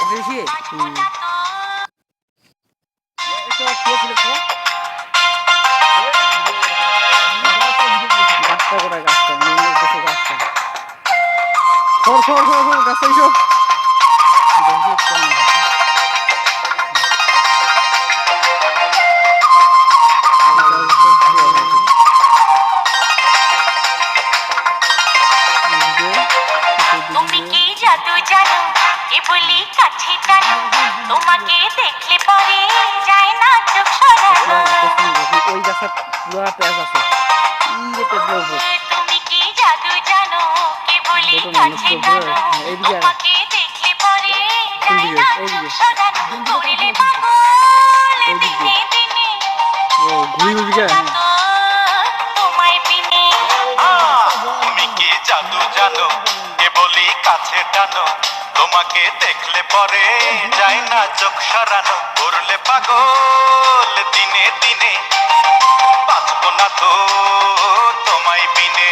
বেশি গাছটা কোথায় গাছটা গাছটা গাছটা এইসব তুমি কি জাদু জানো কে বলি কাছে টানো তোমাকে দেখলে পরে যায় না চোখ সরানো ওই গাছে পুরো পেঁয়াজ আছে তুমি কি জাদু জানো কে বলি কাছে টানো তোমাকে দেখলে পরে যায় না চোখ সরানো করলে পাগল দিনে দিনে তোমায় বিনে তুমি কি জাদু জানো কে বলি কাছে টানো তোমাকে দেখলে পরে যায় না চোখ সরানো করলে পাগল দিনে দিনে বাঁচবো না তো তোমায় বিনে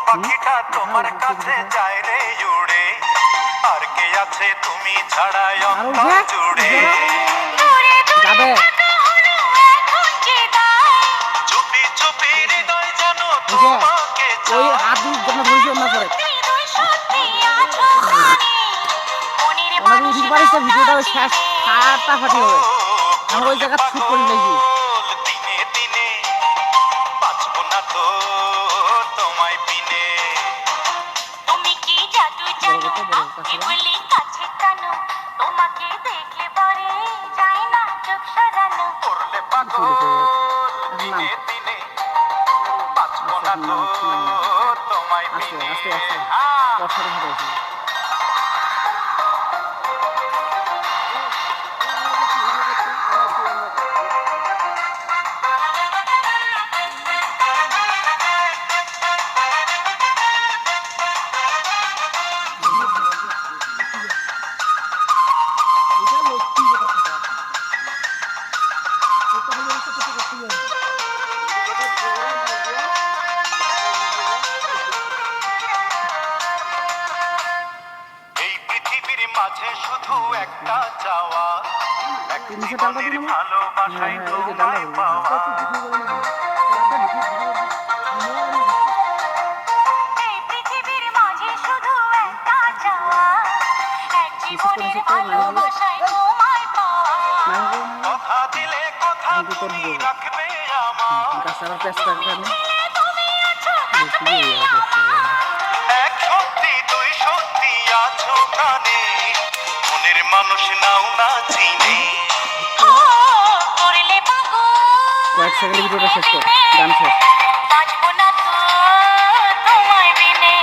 পাখিটা তোমার কাছে যায় রে উড়ে আর কে আছে তুমি ছাড়া অন্তর জুড়ে চুপি চুপি হৃদয় জানো তোমাকে ভিডিওটা শেষ ফাটাফাটি হবে আমরা ওই জায়গা শুট করে নিয়েছি দিনে দিনে বাঁচবো না তো তোমায় বিনে তুমি কি জাদু জানো কে বলি কাছে টানো তোমাকে দেখলে পরে যায় না চোখ সরানো করলে পাগল দিনে দিনে বাঁচবো না তো তোমায় বিনে মাঝে শুধু একটা চাওয়া এক জীবনের ভালোবাসাই তোমায় পাওয়া এই পৃথিবীর মাঝে শুধু একটা চাওয়া এক জীবনের ভালোবাসাই তোমায় পাওয়া কথা দিলে কথা তুমি রাখবে আমার তুমি আছো থাকবে আমার এক সত্যি দুই সত্যি আছো প্রাণে মনের মানুষ নাও না চিনে করলে পাগল কয়েক সেকেন্ডে ভিডিওটা শেষ কর গান শেষ বাঁচবো না তো তোমায় বিনে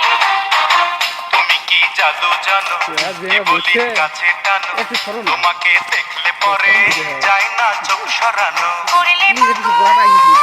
তুমি কি জাদু জানো কে বলি কাছে টানো তোমাকে দেখলে পরে যায় না চোখ সরানো করলে পাগল